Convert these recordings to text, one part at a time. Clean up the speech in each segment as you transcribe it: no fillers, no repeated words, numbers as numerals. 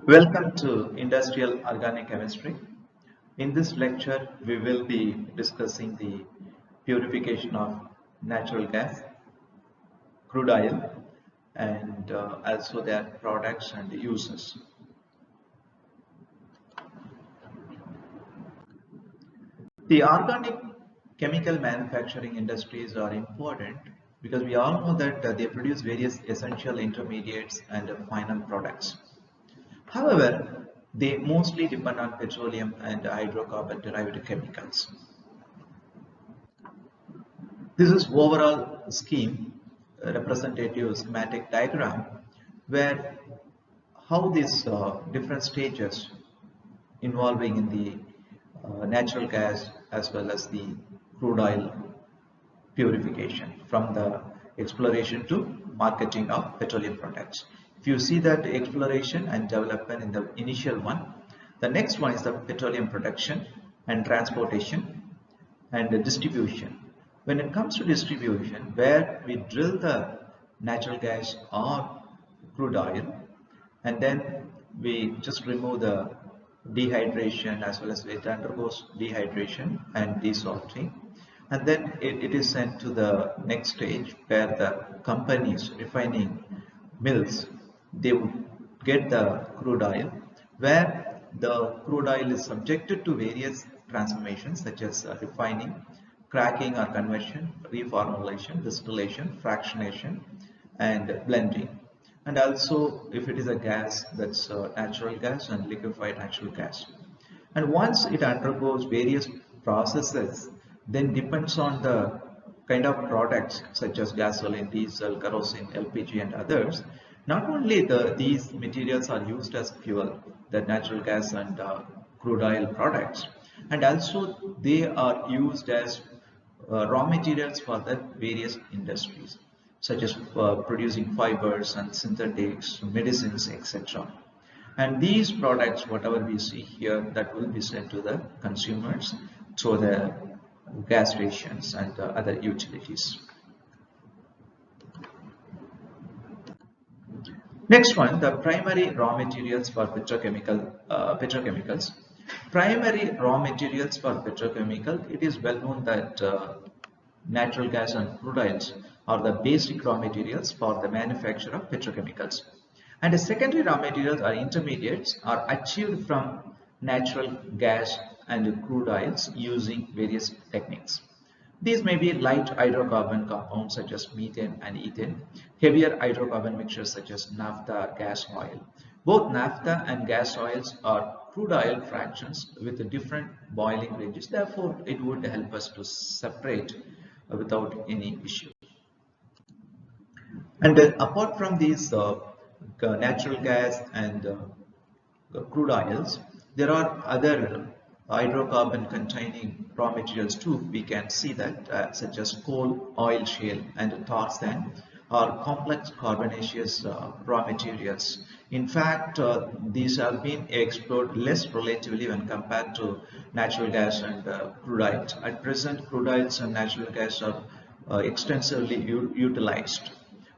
Welcome to Industrial Organic Chemistry. In this lecture, we will be discussing the purification of natural gas, crude oil, and also their products and uses. The organic chemical manufacturing industries are important because we all know that they produce various essential intermediates and final products. However, they mostly depend on petroleum and hydrocarbon derived chemicals. This is overall scheme, representative schematic diagram, where how these different stages involving in the natural gas as well as the crude oil purification from the exploration to marketing of petroleum products. If you see that exploration and development in the initial one, the next one is the petroleum production and transportation and the distribution. When it comes to distribution, where we drill the natural gas or crude oil and then we just remove the dehydration as well as it undergoes dehydration and desalting, and then it is sent to the next stage where the companies refining mills, they would get the crude oil, where the crude oil is subjected to various transformations such as refining, cracking or conversion, reformulation, distillation, fractionation and blending. And also if it is a gas, that's natural gas and liquefied natural gas. And once it undergoes various processes, then depends on the kind of products such as gasoline, diesel, kerosene, LPG and others. Not only these materials are used as fuel, the natural gas and crude oil products, and also they are used as raw materials for the various industries such as producing fibers and synthetics, medicines, etc. And these products, whatever we see here, that will be sent to the consumers through the gas stations and other utilities. Next one, the primary raw materials for petrochemicals. Primary raw materials for petrochemical, it is well known that natural gas and crude oils are the basic raw materials for the manufacture of petrochemicals. And the secondary raw materials or intermediates are achieved from natural gas and crude oils using various techniques. These may be light hydrocarbon compounds such as methane and ethane, heavier hydrocarbon mixtures such as naphtha, gas oil. Both naphtha and gas oils are crude oil fractions with different boiling ranges. Therefore, it would help us to separate without any issue. And apart from these natural gas and crude oils, there are other hydrocarbon containing raw materials too. We can see that such as coal, oil shale and tar sand are complex carbonaceous raw materials. In fact, these have been explored less relatively when compared to natural gas and crude oils. At present, crude oils and natural gas are extensively utilized,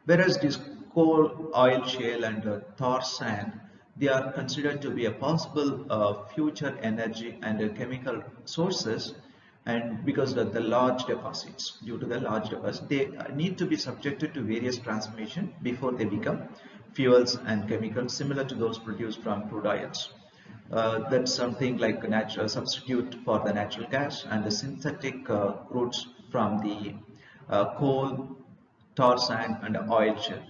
whereas this coal, oil shale and tar sand, they are considered to be a possible future energy and chemical sources, and because of the large deposits, due to the large deposits, they need to be subjected to various transformation before they become fuels and chemicals similar to those produced from crude oils. That's something like a natural substitute for the natural gas and the synthetic crudes from the coal, tar sand and oil shale.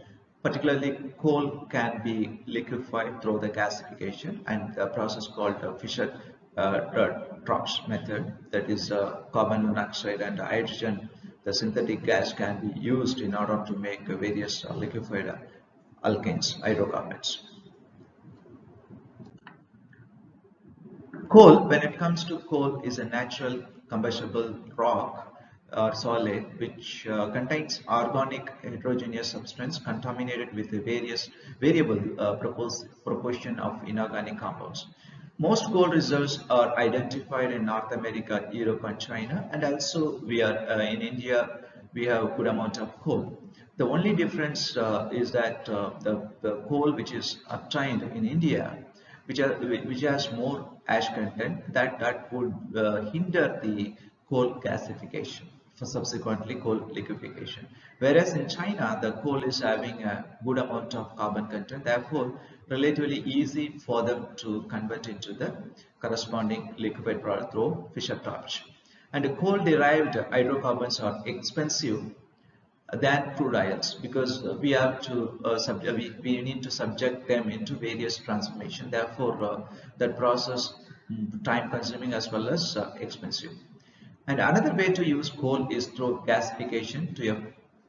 Particularly coal can be liquefied through the gasification and the process called Fischer-Tropsch method, that is carbon monoxide and hydrogen, the synthetic gas can be used in order to make various liquefied alkanes, hydrocarbons. Coal, when it comes to coal, is a natural combustible rock or solid which contains organic heterogeneous substance contaminated with a variable proportion of inorganic compounds. Most coal reserves are identified in North America, Europe and China, and also we are in India. We have a good amount of coal. The only difference is that the coal which is obtained in India, which has more ash content, that would hinder the coal gasification for subsequently coal liquefaction. Whereas in China, the coal is having a good amount of carbon content, therefore relatively easy for them to convert into the corresponding liquefied product through Fischer torch. And coal derived hydrocarbons are expensive than crude oils because we have to we need to subject them into various transformation. Therefore, that process time consuming as well as expensive. And another way to use coal is through gasification to a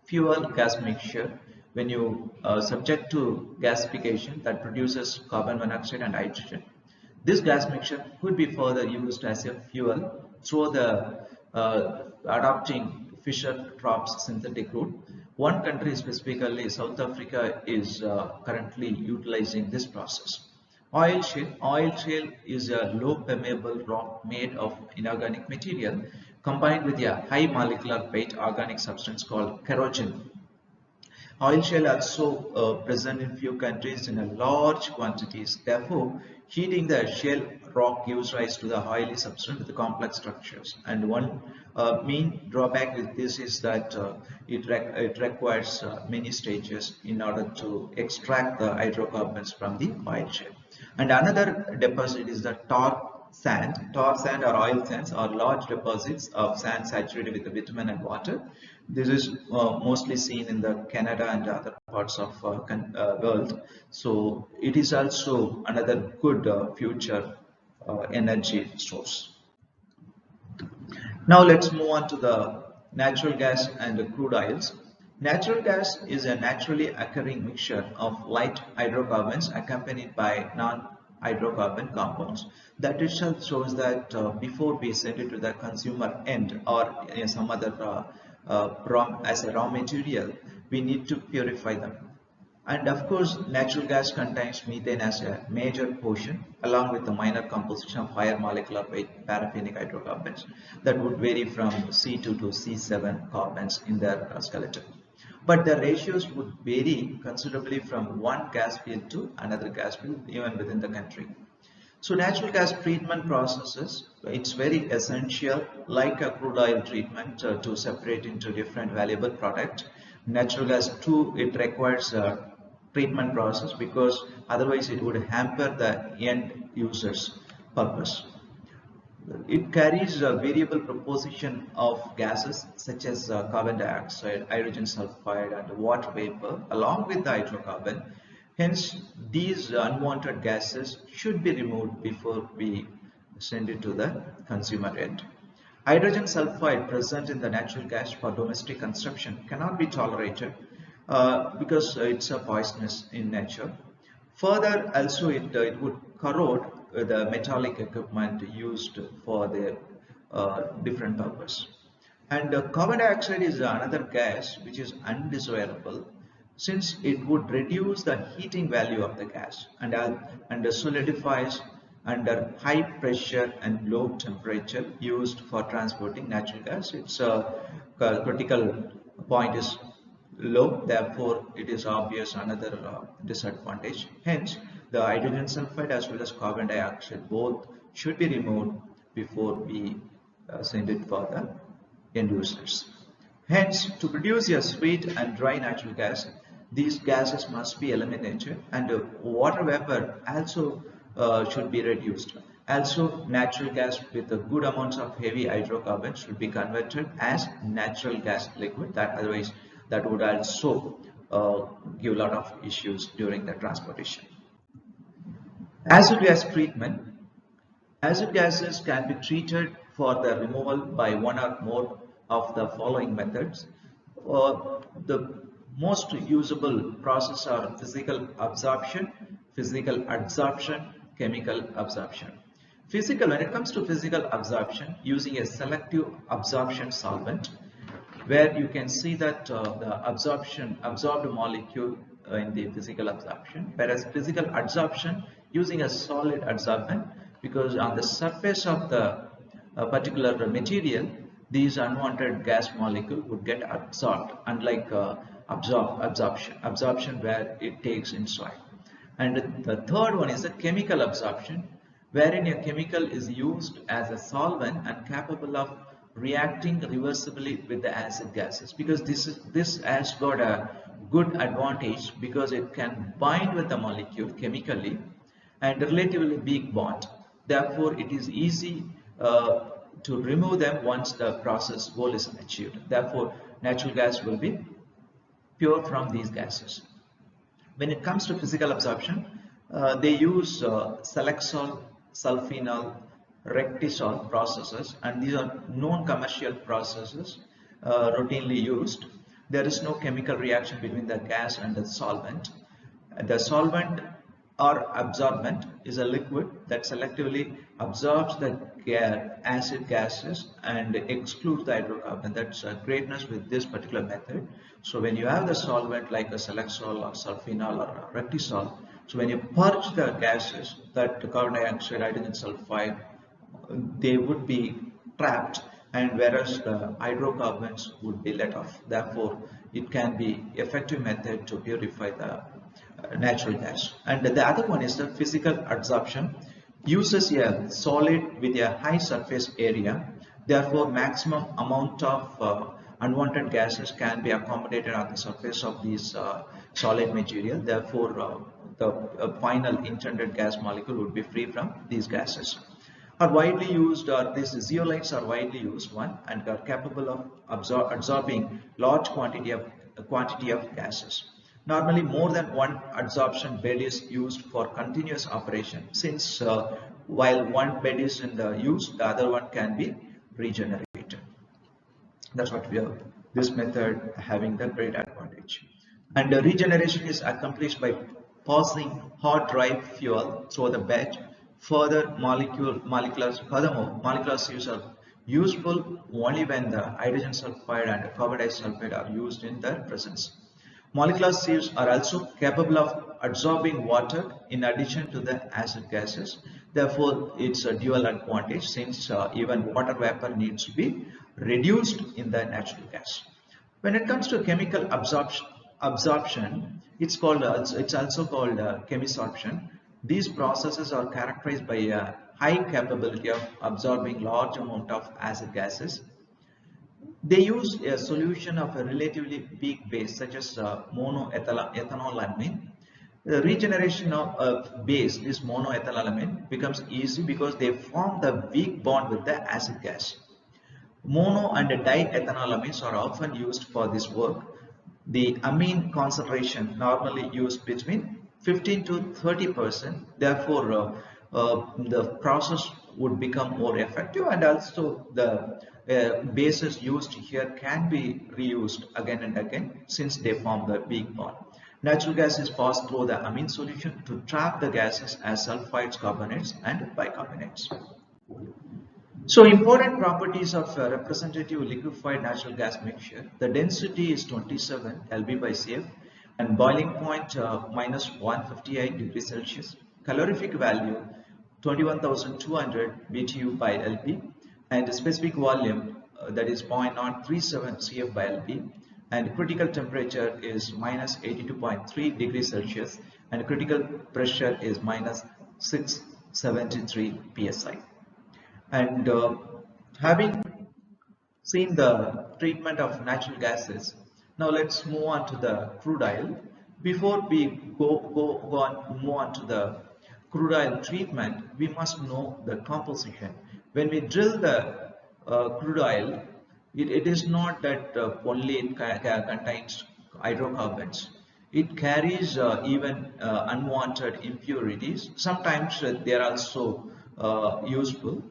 fuel gas mixture. When you subject to gasification, that produces carbon monoxide and hydrogen. This gas mixture could be further used as a fuel through the adopting Fischer-Tropsch synthetic route. One country, specifically South Africa, is currently utilizing this process. Oil shale. Oil shale is a low permeable rock made of inorganic material combined with a high molecular weight organic substance called kerogen. Oil shale also present in few countries in a large quantities. Therefore, heating the shale rock gives rise to the oily substance with complex structures. And one main drawback with this is that it requires many stages in order to extract the hydrocarbons from the oil shale. And another deposit is the tar sand. Tar sand or oil sands are large deposits of sand saturated with the bitumen and water. This is mostly seen in the Canada and other parts of world. So it is also another good future energy source. Now let's move on to the natural gas and the crude oils. Natural gas is a naturally occurring mixture of light hydrocarbons accompanied by non-hydrocarbon compounds. That itself shows that before we send it to the consumer end or some other as a raw material, we need to purify them. And of course, natural gas contains methane as a major portion, along with the minor composition of higher molecular weight paraffinic hydrocarbons that would vary from C2 to C7 carbons in their skeleton. But the ratios would vary considerably from one gas field to another gas field, even within the country. So natural gas treatment processes, it's very essential, like a crude oil treatment, to separate into different valuable products. Natural gas too, it requires a treatment process because otherwise it would hamper the end user's purpose. It carries a variable proportion of gases such as carbon dioxide, hydrogen sulfide and water vapor along with the hydrocarbon. Hence, these unwanted gases should be removed before we send it to the consumer end. Hydrogen sulfide present in the natural gas for domestic consumption cannot be tolerated because it's a poisonous in nature. Further, also it would corrode the metallic equipment used for the different purpose. And carbon dioxide is another gas which is undesirable since it would reduce the heating value of the gas and solidifies under high pressure and low temperature used for transporting natural gas. Its critical point is low, therefore it is obvious another disadvantage. Hence, the hydrogen sulfide as well as carbon dioxide both should be removed before we send it for the end users. Hence, to produce a sweet and dry natural gas, these gases must be eliminated and water vapor also should be reduced. Also, natural gas with a good amounts of heavy hydrocarbons should be converted as natural gas liquid. Otherwise, that would also give a lot of issues during the transportation. Acid gas treatment. Acid gases can be treated for the removal by one or more of the following methods. The most usable process are physical absorption, chemical absorption. When it comes to physical absorption, using a selective absorption solvent, where you can see that the absorbed molecule in the physical absorption, whereas physical adsorption using a solid adsorbent, because on the surface of the particular material, these unwanted gas molecule would get absorbed, unlike absorption where it takes inside. And the third one is the chemical absorption, wherein a chemical is used as a solvent and capable of reacting reversibly with the acid gases, because this has got a good advantage because it can bind with the molecule chemically and relatively weak bond. Therefore, it is easy to remove them once the process goal is achieved. Therefore, natural gas will be pure from these gases. When it comes to physical absorption, they use Selexol, sulfenol, rectisol processes, and these are known commercial processes routinely used. There is no chemical reaction between the gas and the solvent. The solvent or absorbent is a liquid that selectively absorbs the acid gases and excludes the hydrocarbon. That's greatness with this particular method. So when you have the solvent like a Selexol or sulfenol or rectisol, so when you purge the gases, that carbon dioxide, hydrogen sulfide, they would be trapped, and whereas the hydrocarbons would be let off. Therefore, it can be effective method to purify the natural gas. And the other one is the physical adsorption. Uses a solid with a high surface area. Therefore, maximum amount of unwanted gases can be accommodated on the surface of these solid material. Therefore, the final intended gas molecule would be free from these gases. Are widely used, or these zeolites are widely used one, and are capable of absorbing large quantity of gases. Normally, more than one adsorption bed is used for continuous operation, since while one bed is in the use, the other one can be regenerated. That's what we have. This method having the great advantage. And the regeneration is accomplished by passing hot dry fuel through the bed. Furthermore, molecular sieves are useful only when the hydrogen sulfide and carbon disulfide are used in their presence. Molecular sieves are also capable of absorbing water in addition to the acid gases. Therefore, it's a dual advantage, since even water vapor needs to be reduced in the natural gas. When it comes to chemical absorption, it's also called chemisorption. These processes are characterized by a high capability of absorbing large amount of acid gases. They use a solution of a relatively weak base such as monoethanolamine. The regeneration of a base, this monoethylamine, becomes easy because they form the weak bond with the acid gas. Mono and diethanolamines are often used for this work. The amine concentration normally used between 15 to 30%. Therefore, the process would become more effective, and also the bases used here can be reused again and again, since they form the weak bond. Natural gas is passed through the amine solution to trap the gases as sulfides, carbonates, and bicarbonates. So, important properties of a representative liquefied natural gas mixture. The density is 27 lb by cf, and boiling point minus 158 degrees Celsius. Calorific value 21,200 BTU by LP, and specific volume that is 0.037 CF by LP, and critical temperature is minus 82.3 degrees Celsius, and critical pressure is minus 673 psi. And having seen the treatment of natural gases, now let's move on to the crude oil. Before we move on to the crude oil treatment, we must know the composition. When we drill the crude oil, it is not that only it contains hydrocarbons. It carries even unwanted impurities. Sometimes they are also useful,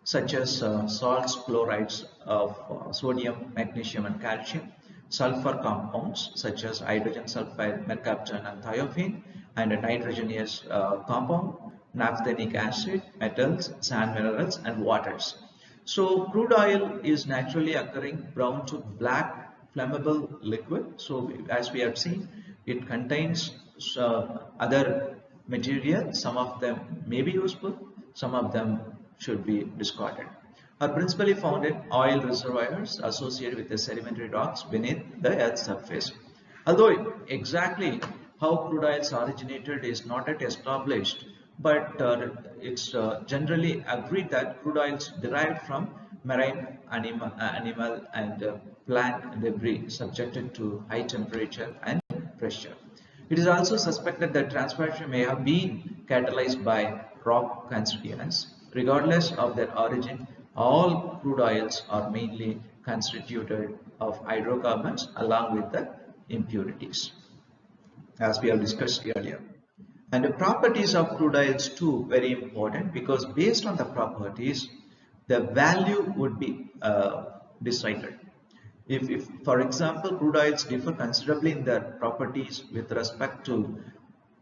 such as salts, chlorides of sodium, magnesium, and calcium, sulfur compounds such as hydrogen sulfide, mercaptan, and thiophene, and a nitrogenous compound, naphthenic acid, metals, sand minerals, and waters. So crude oil is naturally occurring brown to black flammable liquid. So as we have seen, it contains other material. Some of them may be useful, some of them should be discarded. Are principally found in oil reservoirs associated with the sedimentary rocks beneath the Earth's surface. Although exactly How crude oils originated is not yet established, but it's generally agreed that crude oils derived from marine animal and plant debris subjected to high temperature and pressure. It is also suspected that transpiration may have been catalyzed by rock constituents. Regardless of their origin, all crude oils are mainly constituted of hydrocarbons along with the impurities, as we have discussed earlier. And the properties of crude oils too very important, because based on the properties, the value would be decided. If, for example, crude oils differ considerably in their properties with respect to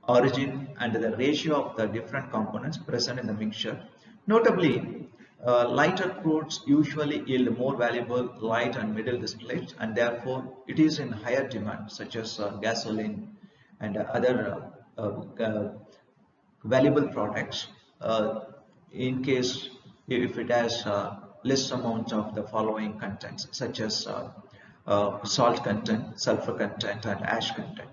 origin and the ratio of the different components present in the mixture, notably, lighter crudes usually yield more valuable light and middle distillates, and therefore it is in higher demand, such as gasoline and other valuable products, in case if it has less amount of the following contents, such as salt content, sulfur content and ash content.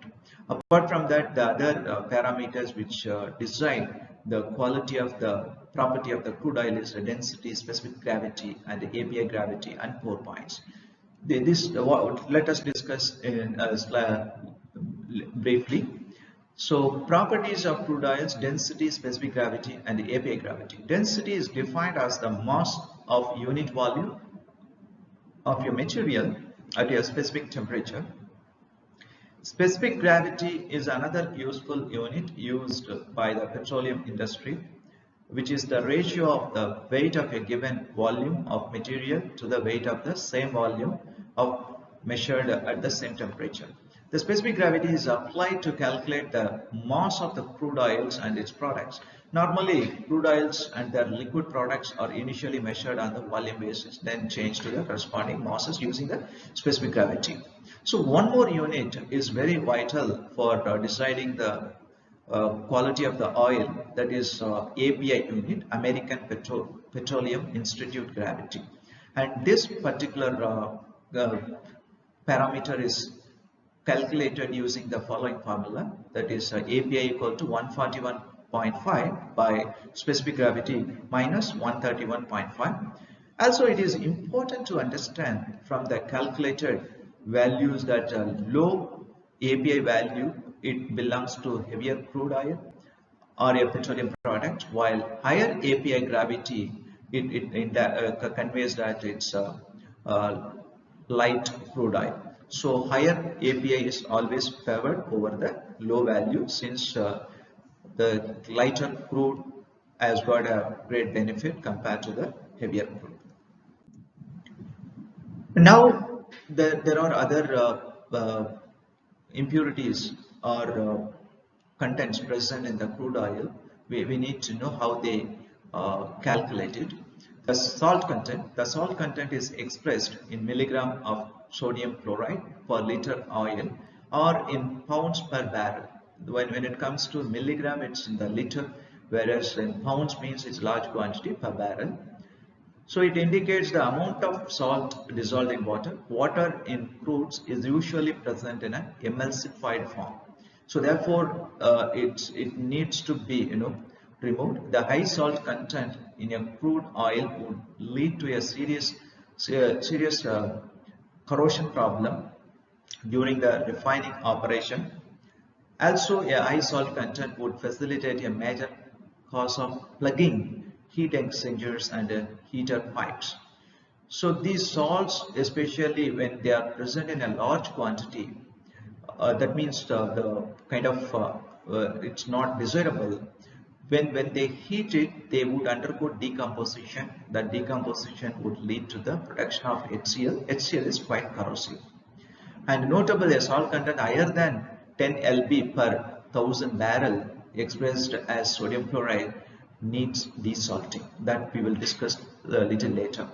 Apart from that, the other parameters which decide the quality of the property of the crude oil is the density, specific gravity and the API gravity and pore points. Let us discuss in briefly. So properties of crude oils: density, specific gravity and the API gravity. Density is defined as the mass of unit volume of your material at your specific temperature. Specific gravity is another useful unit used by the petroleum industry, which is the ratio of the weight of a given volume of material to the weight of the same volume of measured at the same temperature. The specific gravity is applied to calculate the mass of the crude oils and its products. Normally, crude oils and their liquid products are initially measured on the volume basis, then changed to the corresponding masses using the specific gravity. So one more unit is very vital for deciding the quality of the oil, that is API unit, American Petroleum Institute gravity. And this particular parameter is calculated using the following formula, that is API equal to 141.5 by specific gravity minus 131.5. Also, it is important to understand from the calculated values that low API value, it belongs to heavier crude oil or a petroleum product, while higher API gravity it conveys that it's light crude oil. So higher API is always favored over the low value, since the lighter crude has got a great benefit compared to the heavier crude. Now there are other impurities or contents present in the crude oil. We need to know how they calculate it. The salt content is expressed in milligram of sodium chloride per liter oil or in pounds per barrel. When it comes to milligram, it's in the liter, whereas in pounds means it's large quantity per barrel. So it indicates the amount of salt dissolved in water. Water in crudes is usually present in an emulsified form. So therefore, it needs to be removed. The high salt content in a crude oil would lead to a serious corrosion problem during the refining operation. Also, a high salt content would facilitate a major cause of plugging heat exchangers and heater pipes. So these salts, especially when they are present in a large quantity, that means the kind of it's not desirable. When they heat it, they would undergo decomposition. That decomposition would lead to the production of HCl. HCl is quite corrosive. And notably, a salt content higher than 10 lb per 1000 barrel expressed as sodium chloride needs desalting. That we will discuss a little later.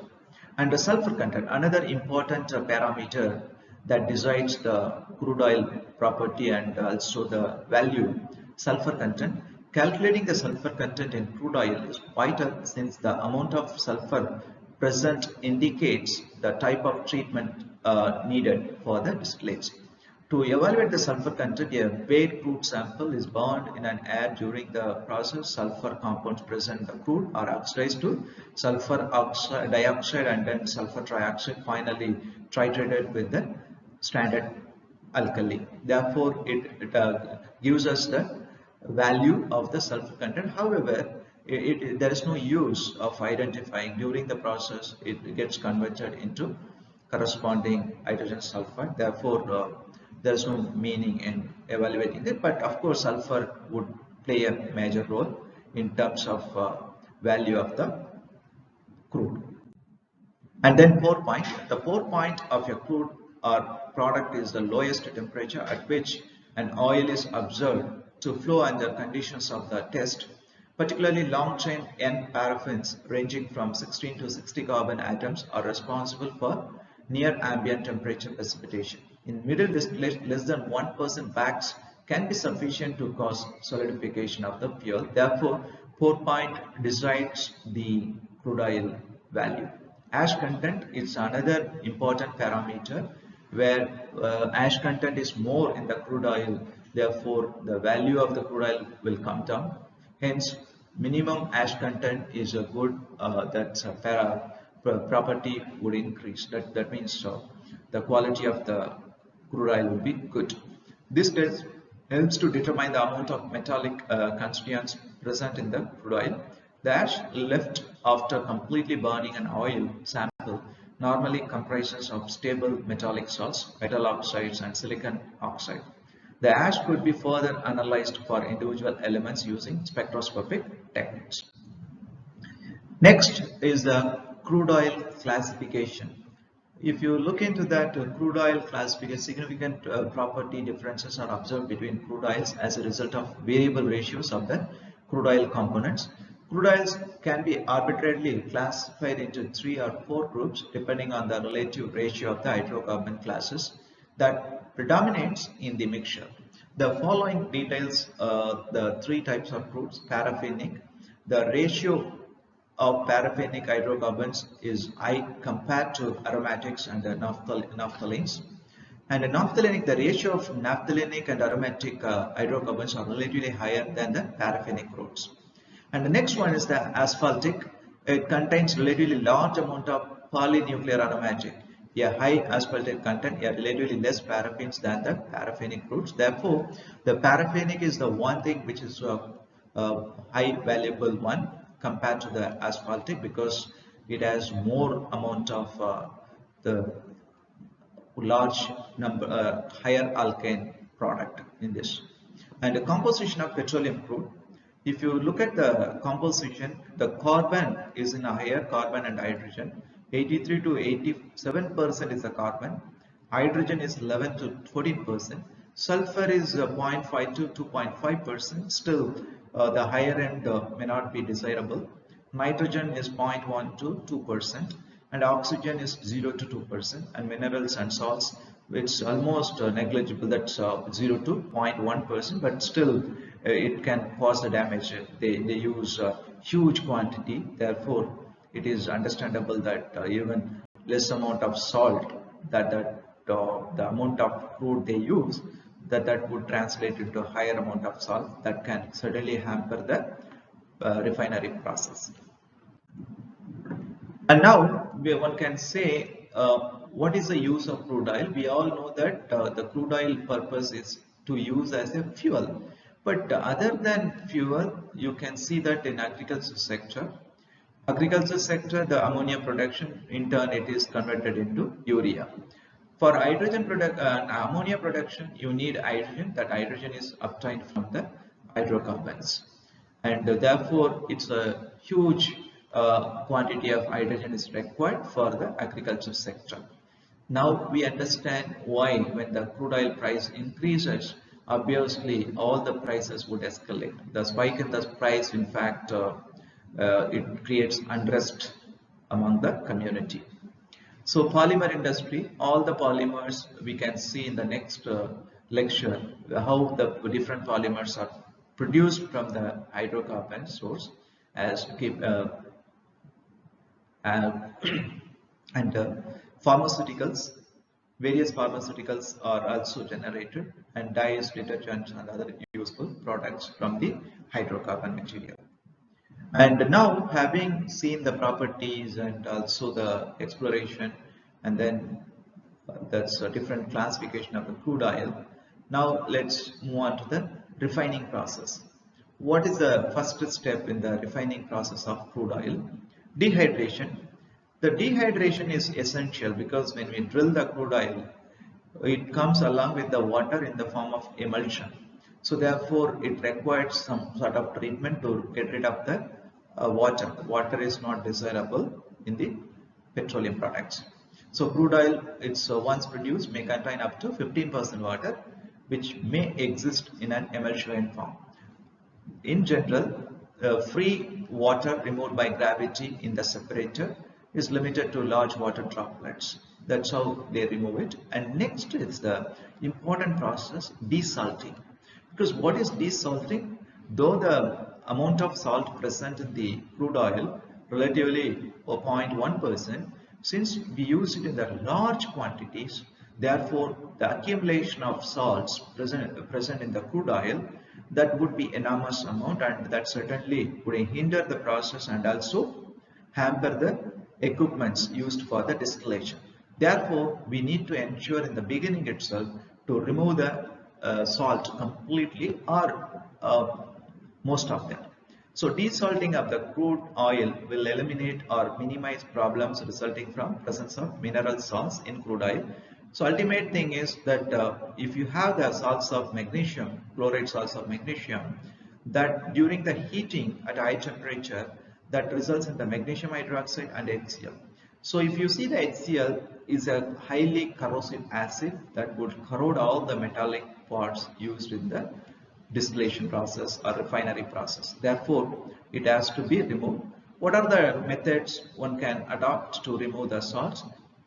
And the sulfur content, another important parameter that decides the crude oil property and also the value, sulfur content. Calculating the sulfur content in crude oil is vital, since the amount of sulfur present indicates the type of treatment needed for the distillates. To evaluate the sulfur content, a weighed crude sample is burned in an air during the process. Sulfur compounds present in the crude are oxidized to dioxide and then sulfur trioxide, finally titrated with the standard alkali. Therefore, it gives us the value of the sulfur content. However, there is no use of identifying during the process. It gets converted into corresponding hydrogen sulfide. Therefore, there is no meaning in evaluating it. But of course, sulfur would play a major role in terms of value of the crude. And then pour point. The pour point of a crude or product is the lowest temperature at which an oil is observed to flow under conditions of the test. Particularly long chain N paraffins ranging from 16 to 60 carbon atoms are responsible for near ambient temperature precipitation. In middle distillate, less than 1% wax can be sufficient to cause solidification of the fuel. Therefore, pour point decides the crude oil value. Ash content is another important parameter where ash content is more in the crude oil. Therefore, the value of the crude oil will come down. Hence, minimum ash content is a good property would increase. That means the quality of the crude oil will be good. This test helps to determine the amount of metallic constituents present in the crude oil. The ash left after completely burning an oil sample normally comprises of stable metallic salts, metal oxides and silicon oxide. The ash could be further analyzed for individual elements using spectroscopic techniques. Next is the crude oil classification. If you look into that crude oil classification, significant property differences are observed between crude oils as a result of variable ratios of the crude oil components. Crude oils can be arbitrarily classified into 3 or 4 groups depending on the relative ratio of the hydrocarbon classes that predominates in the mixture. The following details the 3 types of crudes. Paraffinic. The ratio of paraffinic hydrocarbons is high compared to aromatics and naphthalines. And naphthalinic, the ratio of naphthalinic and aromatic hydrocarbons are relatively higher than the paraffinic crudes. And the next one is the asphaltic. It contains relatively large amount of polynuclear aromatic. A high asphaltic content, a relatively less paraffins than the paraffinic crudes. Therefore, the paraffinic is the one thing which is a high valuable one compared to the asphaltic because it has more amount of the large number higher alkane product in this. And the composition of petroleum crude. If you look at the composition, the carbon is in a higher carbon and hydrogen. 83 to 87% is the carbon. Hydrogen is 11 to 14%. Sulfur is 0.5 to 2.5%. Still, the higher end may not be desirable. Nitrogen is 0.1 to 2%. And oxygen is 0 to 2%. And minerals and salts, it's almost negligible. That's 0 to 0.1%. But still, it can cause the damage. They use a huge quantity. Therefore, it is understandable that even less amount of salt the amount of crude they use that would translate into a higher amount of salt that can certainly hamper the refinery process. And now one can say what is the use of crude oil? We all know that the crude oil purpose is to use as a fuel. But other than fuel, you can see that in agriculture sector, the ammonia production, in turn it is converted into urea. For hydrogen ammonia production, you need hydrogen. That hydrogen is obtained from the hydrocarbons. And therefore, it's a huge quantity of hydrogen is required for the agriculture sector. Now we understand why when the crude oil price increases, obviously all the prices would escalate. The spike in the price, in fact, it creates unrest among the community. So polymer industry, all the polymers we can see in the next lecture, how the different polymers are produced from the hydrocarbon source as and pharmaceuticals. Various pharmaceuticals are also generated, and dyes, detergents and other useful products from the hydrocarbon material. And now, having seen the properties and also the exploration, and then that's a different classification of the crude oil. Now let's move on to the refining process. What is the first step in the refining process of crude oil? Dehydration. The dehydration is essential because when we drill the crude oil, it comes along with the water in the form of emulsion. So therefore, it requires some sort of treatment to get rid of the water. Water is not desirable in the petroleum products. So crude oil, it's once produced, may contain up to 15% water, which may exist in an emulsion form. In general, free water removed by gravity in the separator is limited to large water droplets. That's how they remove it. And next is the important process, desalting. Because what is desalting? Though the amount of salt present in the crude oil relatively 0.1%, since we use it in the large quantities, therefore the accumulation of salts present in the crude oil, that would be enormous amount, and that certainly would hinder the process and also hamper the equipments used for the distillation. Therefore, we need to ensure in the beginning itself to remove the salt completely, or most of them. So desalting of the crude oil will eliminate or minimize problems resulting from presence of mineral salts in crude oil. So ultimate thing is that if you have the salts of magnesium, chloride salts of magnesium, that during the heating at high temperature, that results in the magnesium hydroxide and HCl. So if you see the HCl is a highly corrosive acid that would corrode all the metallic parts used in the distillation process or refinery process. Therefore, it has to be removed. What are the methods one can adopt to remove the salts?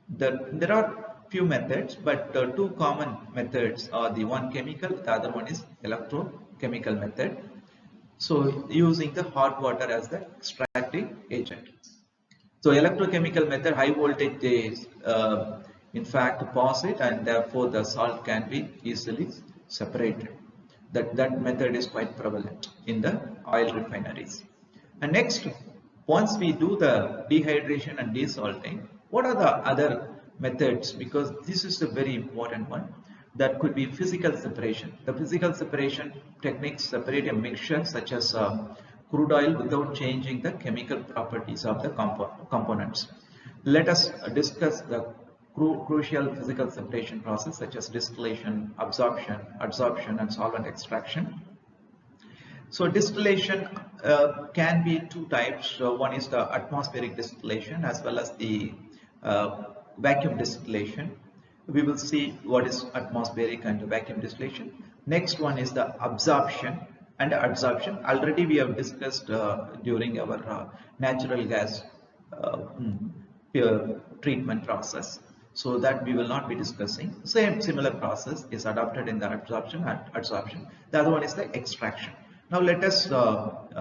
There are few methods, but two common methods are the one chemical, the other one is electrochemical method. So using the hot water as the extracting agent. So electrochemical method, high voltage is in fact pause it, and therefore the salt can be easily separated. That method is quite prevalent in the oil refineries. And next, once we do the dehydration and desalting, what are the other methods? Because this is a very important one. That could be physical separation. The physical separation techniques separate a mixture such as crude oil without changing the chemical properties of the components. Let us discuss the crucial physical separation process such as distillation, absorption, adsorption and solvent extraction. So distillation can be two types. One is the atmospheric distillation as well as the vacuum distillation. We will see what is atmospheric and vacuum distillation. Next one is the absorption and adsorption. Already we have discussed during our natural gas treatment process. So that we will not be discussing. Similar process is adopted in the absorption and adsorption. The other one is the extraction. Now let us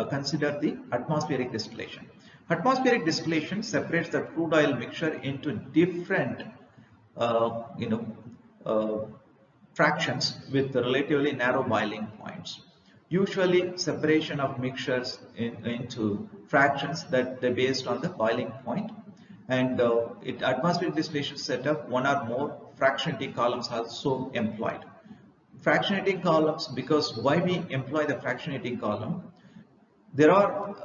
consider the atmospheric distillation. Atmospheric distillation separates the crude oil mixture into different fractions with relatively narrow boiling points. Usually separation of mixtures into fractions that they based on the boiling point. And atmospheric distillation setup, one or more fractionating columns are also employed. Fractionating columns, because why we employ the fractionating column? There are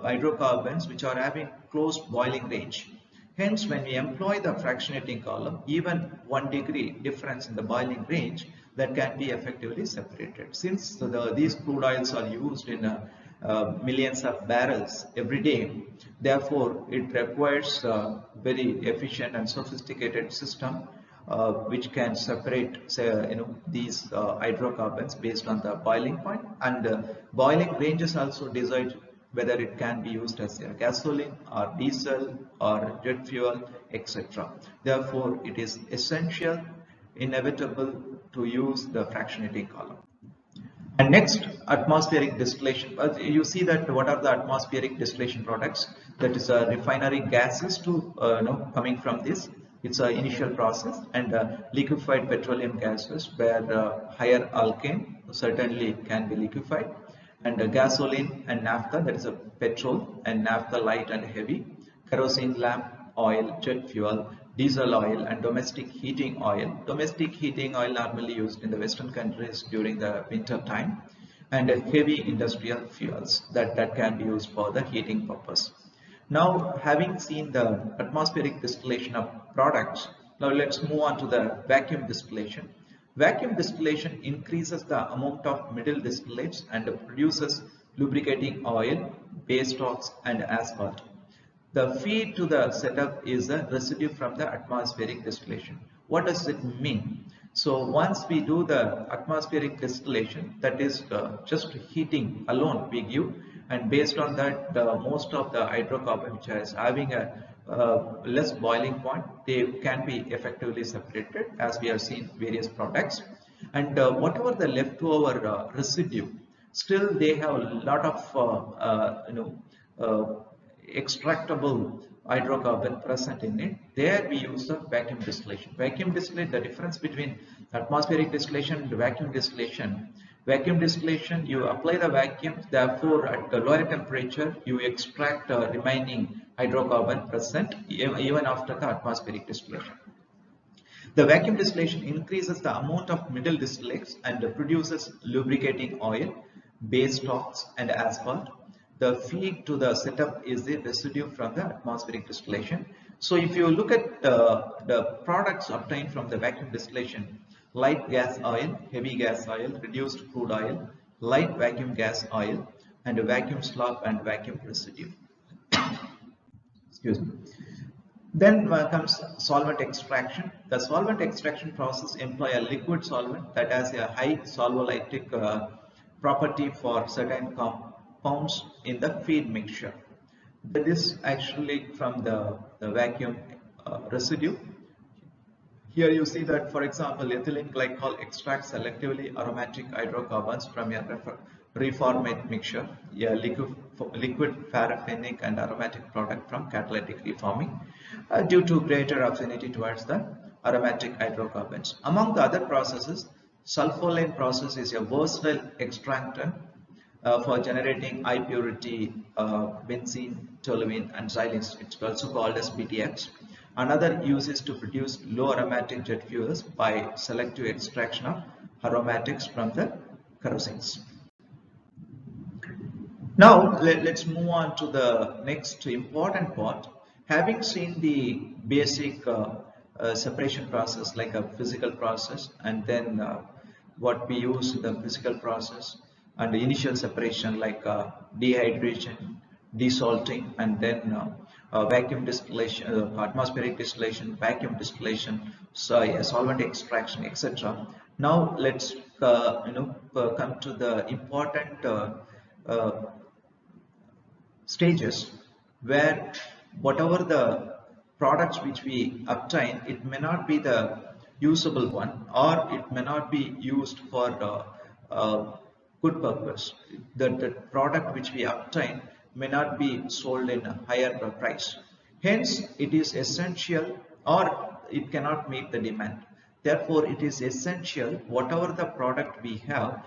hydrocarbons which are having closed boiling range. Hence, when we employ the fractionating column, even 1 degree difference in the boiling range, that can be effectively separated. Since these crude oils are used in millions of barrels every day, therefore it requires a very efficient and sophisticated system which can separate these hydrocarbons based on the boiling point, and boiling ranges also decide whether it can be used as a gasoline or diesel or jet fuel, etc. Therefore it is essential, inevitable to use the fractionating column. And next, atmospheric distillation. You see that what are the atmospheric distillation products? That is refinery gases to coming from this It's an initial process, and liquefied petroleum gases where higher alkane certainly can be liquefied, and gasoline and naphtha, that is a petrol and naphtha light and heavy, kerosene lamp oil, jet fuel, diesel oil, and domestic heating oil. Domestic heating oil normally used in the Western countries during the winter time, and heavy industrial fuels that can be used for the heating purpose. Now, having seen the atmospheric distillation of products, now let's move on to the vacuum distillation. Vacuum distillation increases the amount of middle distillates and produces lubricating oil, base stocks, and asphalt. The feed to the setup is a residue from the atmospheric distillation. What does it mean? So once we do the atmospheric distillation, that is just heating alone we give, and based on that most of the hydrocarbon which is having a less boiling point, they can be effectively separated, as we have seen various products, and whatever the leftover residue, still they have a lot of extractable hydrocarbon present in it. There we use the vacuum distillation. Vacuum distillation, the difference between atmospheric distillation and vacuum distillation. Vacuum distillation, you apply the vacuum, therefore at the lower temperature you extract remaining hydrocarbon present even after the atmospheric distillation. The vacuum distillation increases the amount of middle distillates and produces lubricating oil, base stocks, and asphalt. The feed to the setup is the residue from the atmospheric distillation. So if you look at the products obtained from the vacuum distillation, light gas oil, heavy gas oil, reduced crude oil, light vacuum gas oil, and a vacuum slop and vacuum residue. Excuse me. Then comes solvent extraction. The solvent extraction process employs a liquid solvent that has a high solvolytic property for certain compounds in the feed mixture. That is actually from the vacuum residue. Here you see that, for example, ethylene glycol extracts selectively aromatic hydrocarbons from a reformate mixture, a liquid paraffinic and aromatic product from catalytic reforming due to greater affinity towards the aromatic hydrocarbons. Among the other processes, sulfolane process is a versatile extractant for generating high purity benzene, toluene, and xylenes. It's also called as BTX. Another use is to produce low aromatic jet fuels by selective extraction of aromatics from the kerosenes. Now let's move on to the next important part. Having seen the basic separation process like a physical process, and then what we use in the physical process, and the initial separation like dehydration, desalting, and then vacuum distillation, atmospheric distillation, vacuum distillation, solvent extraction, etc. Now let's come to the important stages where whatever the products which we obtain, it may not be the usable one, or it may not be used for good purpose. The product which we obtain may not be sold in a higher price. Hence, it is essential, or it cannot meet the demand. Therefore, it is essential whatever the product we have,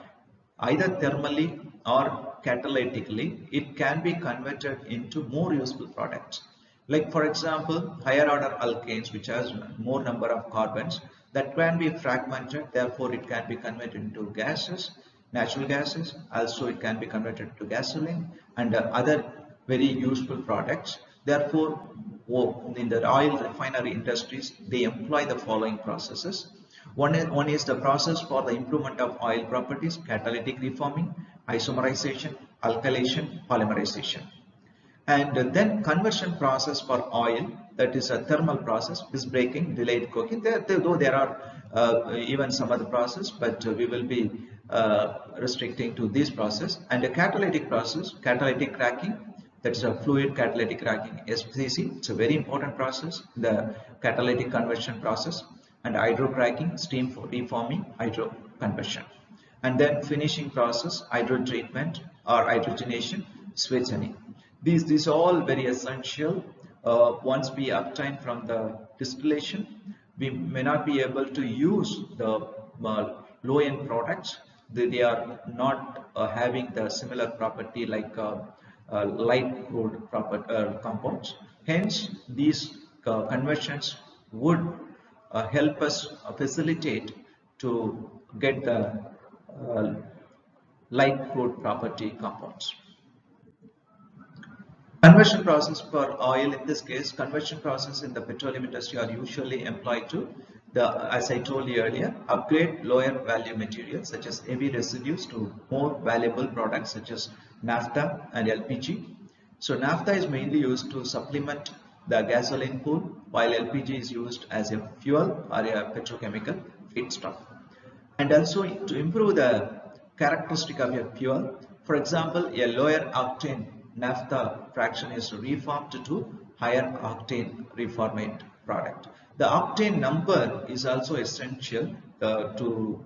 either thermally or catalytically, it can be converted into more useful products. Like for example, higher order alkanes, which has more number of carbons, that can be fragmented, therefore it can be converted into gases, natural gases. Also it can be converted to gasoline and other very useful products. Therefore, in the oil refinery industries, they employ the following processes. One is the process for the improvement of oil properties: catalytic reforming, isomerization, alkylation, polymerization. And then conversion process for oil, that is a thermal process, is breaking, delayed coking. Though there are even some other process, but we will be restricting to this process. And a catalytic process, catalytic cracking, that is a fluid catalytic cracking, SCC. It's a very important process, the catalytic conversion process. And hydrocracking, steam for reforming, hydro conversion. And then finishing process, hydro treatment or hydrogenation, sweetening. These are all very essential once we obtain from the distillation, we may not be able to use the low-end products. They are not having the similar property like light crude compounds. Hence, these conversions would help us facilitate to get the uh, light crude property compounds. Conversion process for oil, in this case, conversion process in the petroleum industry are usually employed to as I told you earlier, upgrade lower value materials such as heavy residues to more valuable products such as naphtha and LPG. So naphtha is mainly used to supplement the gasoline pool, while LPG is used as a fuel or a petrochemical feedstock. And also to improve the characteristic of a fuel, for example, a lower octane naphtha fraction is reformed to higher octane reformate product. The octane number is also essential to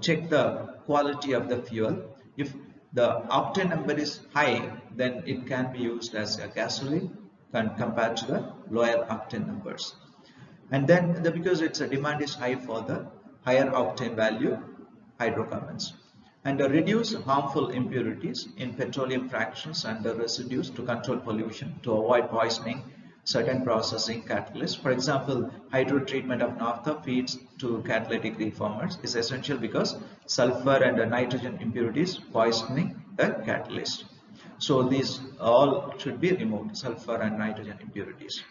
check the quality of the fuel. If the octane number is high, then it can be used as a gasoline compared to the lower octane numbers. And then because its demand is high for the higher octane value hydrocarbons, and reduce harmful impurities in petroleum fractions and the residues to control pollution, to avoid poisoning certain processing catalysts. For example, hydrotreatment of naphtha feeds to catalytic reformers is essential because sulfur and nitrogen impurities poisoning the catalyst. So these all should be removed, sulfur and nitrogen impurities.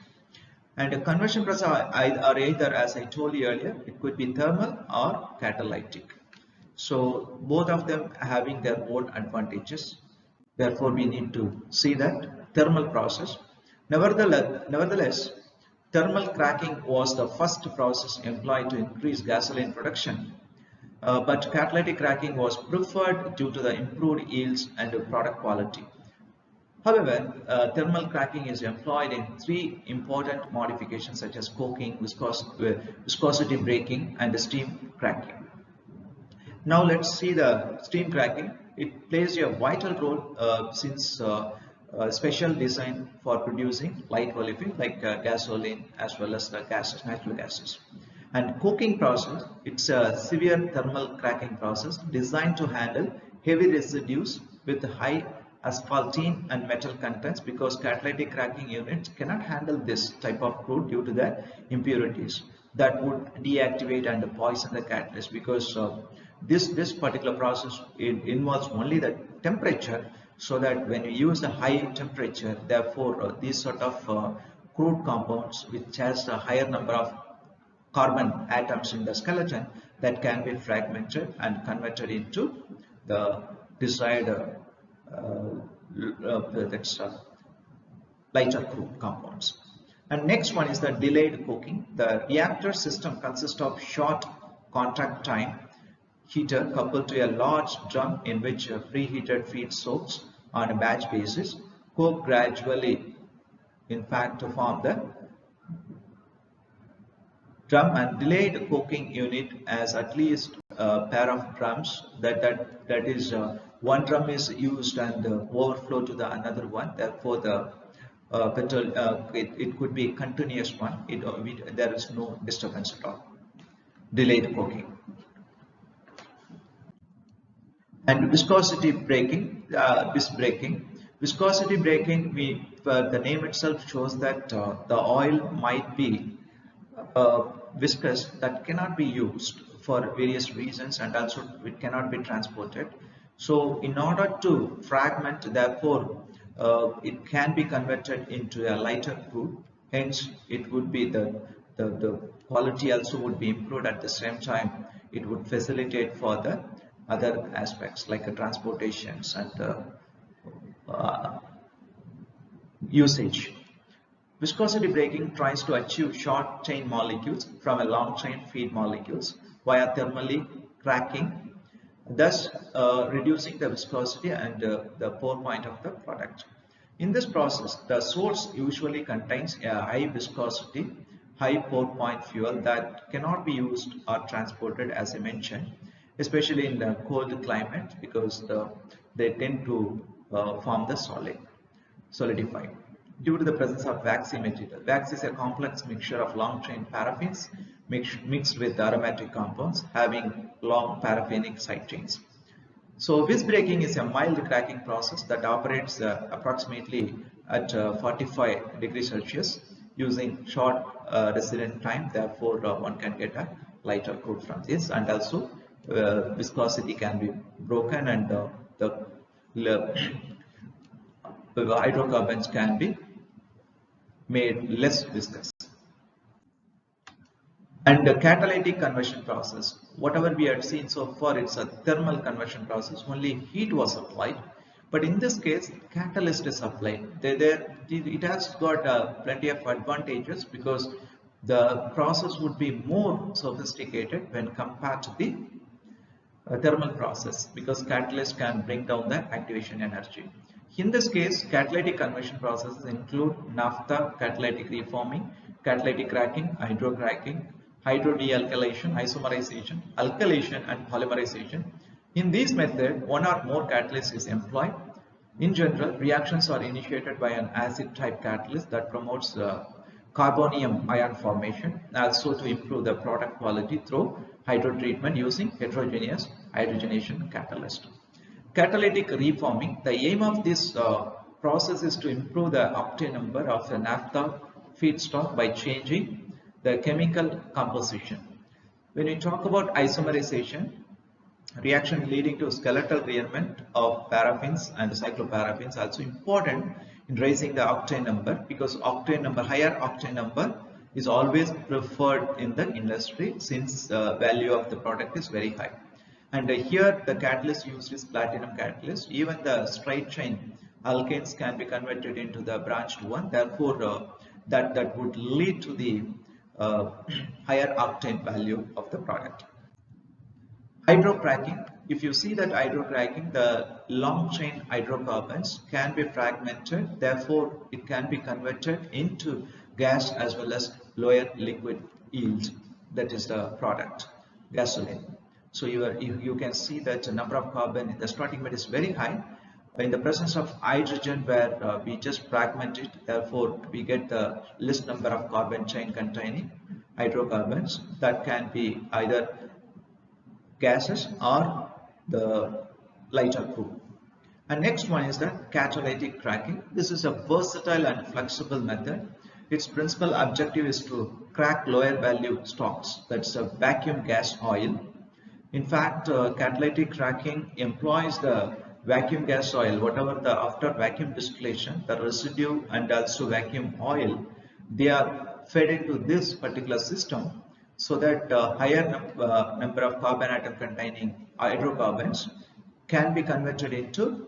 And a conversion process are either, as I told you earlier, it could be thermal or catalytic. So both of them having their own advantages. Therefore, we need to see that thermal process. Nevertheless, thermal cracking was the first process employed to increase gasoline production. But catalytic cracking was preferred due to the improved yields and product quality. However, thermal cracking is employed in three important modifications such as coking, viscosity breaking, and steam cracking. Now let's see the steam cracking. It plays a vital role since special design for producing light olefin like gasoline as well as the gases, natural gases. And coking process, it's a severe thermal cracking process designed to handle heavy residues with high asphaltene and metal contents, because catalytic cracking units cannot handle this type of crude due to the impurities that would deactivate and poison the catalyst, because this particular process, it involves only the temperature, so that when you use the high temperature, therefore these sort of crude compounds which has a higher number of carbon atoms in the skeleton, that can be fragmented and converted into the desired lighter crude compounds. And next one is the delayed coking. The reactor system consists of short contact time heater coupled to a large drum in which preheated feed soaks on a batch basis cook gradually, in fact, to form the drum. And delayed coking unit has at least a pair of drums, that is one drum is used and overflow to the another one. Therefore the it could be a continuous one. There is no disturbance at all. Delayed coking. And viscosity breaking, viscosity breaking, the name itself shows that the oil might be viscous, that cannot be used for various reasons, and also it cannot be transported. So in order to fragment, therefore it can be converted into a lighter crude. Hence it would be the quality also would be improved. At the same time, it would facilitate for the other aspects like transportations and usage. Viscosity breaking tries to achieve short chain molecules from a long chain feed molecules via thermally cracking, thus reducing the viscosity and the pour point of the product. In this process, the source usually contains a high viscosity, high pour point fuel that cannot be used or transported, as I mentioned, especially in the cold climate, because they tend to form the solidify. due to the presence of waxy material. Wax is a complex mixture of long chain paraffins mixed with aromatic compounds having long paraffinic side chains. So vis breaking is a mild cracking process that operates approximately at 45 degrees Celsius using short resident time. Therefore, one can get a lighter crude from this, and also viscosity can be broken, and the hydrocarbons can be made less viscous. And the catalytic conversion process, whatever we had seen so far, it's a thermal conversion process, only heat was applied. But in this case, catalyst is applied. It has got plenty of advantages because the process would be more sophisticated when compared to the thermal process, because catalyst can bring down the activation energy. In this case, catalytic conversion processes include naphtha catalytic reforming, catalytic cracking, hydrocracking, hydrodealkylation, isomerization, alkylation, and polymerization. In these methods, one or more catalysts is employed. In general, reactions are initiated by an acid-type catalyst that promotes carbonium ion formation, also to improve the product quality through hydrotreatment using heterogeneous hydrogenation catalyst. Catalytic reforming, the aim of this process is to improve the octane number of the naphtha feedstock by changing the chemical composition. When we talk about isomerization, reaction leading to skeletal rearrangement of paraffins and cycloparaffins, also important in raising the octane number, because higher octane number is always preferred in the industry since the value of the product is very high. And here the catalyst used is platinum catalyst. Even the straight chain alkanes can be converted into the branched one. Therefore, that would lead to the higher octane value of the product. Hydrocracking. If you see that hydrocracking, the long chain hydrocarbons can be fragmented. Therefore, it can be converted into gas as well as lower liquid yield. That is the product, gasoline. So you can see that the number of carbon in the starting bed is very high. In the presence of hydrogen, where we just fragment it, therefore we get the least number of carbon chain containing hydrocarbons that can be either gases or the lighter crude. And next one is the catalytic cracking. This is a versatile and flexible method. Its principal objective is to crack lower value stocks, that's a vacuum gas oil. In fact, catalytic cracking employs the vacuum gas oil, whatever the after vacuum distillation, the residue and also vacuum oil, they are fed into this particular system so that higher number of carbon atom containing hydrocarbons can be converted into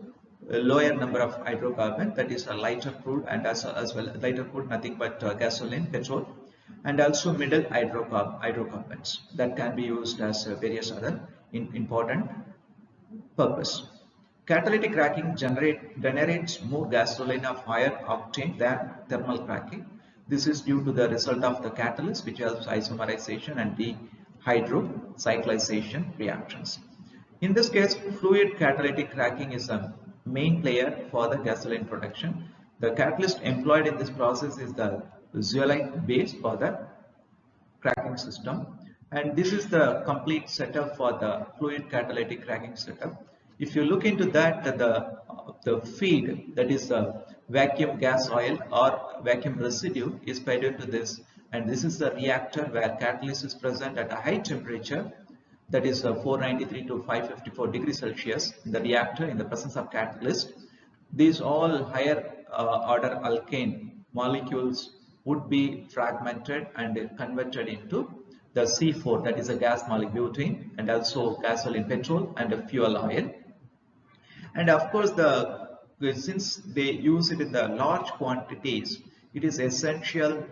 a lower number of hydrocarbon, that is a lighter crude, and as well lighter crude, nothing but gasoline, petrol, and also middle hydrocarbons that can be used as various other important purpose. Catalytic cracking generates more gasoline of higher octane than thermal cracking. This is due to the result of the catalyst, which helps isomerization and dehydrocyclization reactions. In this case, fluid catalytic cracking is a main player for the gasoline production. The catalyst employed in this process is the zeolite base for the cracking system, and this is the complete setup for the fluid catalytic cracking setup. If you look into that, the feed, that is vacuum gas oil or vacuum residue, is fed into this, and this is the reactor where catalyst is present at a high temperature, that is 493 to 554 degrees Celsius in the reactor in the presence of catalyst. These all higher order alkane molecules would be fragmented and converted into the C4, that is a gas molecule, butane, and also gasoline, petrol, and a fuel oil. And of course, since they use it in the large quantities, it is essential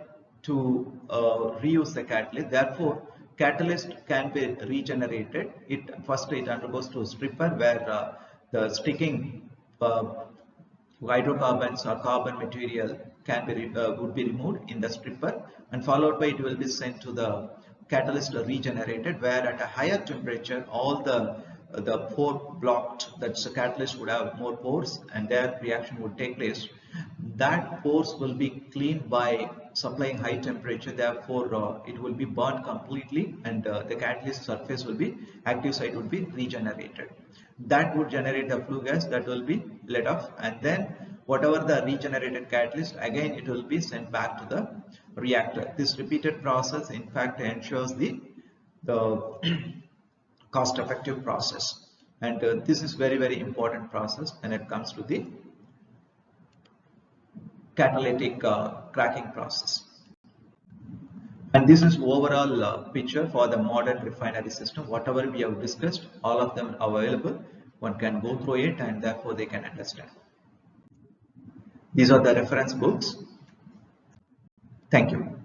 to reuse the catalyst. Therefore, catalyst can be regenerated. First it undergoes to stripper, where the sticking hydrocarbons or carbon material would be removed in the stripper, and followed by it will be sent to the catalyst regenerated, where at a higher temperature all the pore blocked, that's the catalyst would have more pores and their reaction would take place. that pores will be cleaned by supplying high temperature. Therefore it will be burned completely, and the catalyst surface will be, active site would be regenerated. That would generate the flue gas that will be let off, and then whatever the regenerated catalyst, again it will be sent back to the reactor. This repeated process in fact ensures the cost effective process, and this is very important process when it comes to the catalytic cracking process. And this is overall picture for the modern refinery system. Whatever we have discussed, all of them are available. One can go through it and therefore they can understand. These are the reference books. Thank you.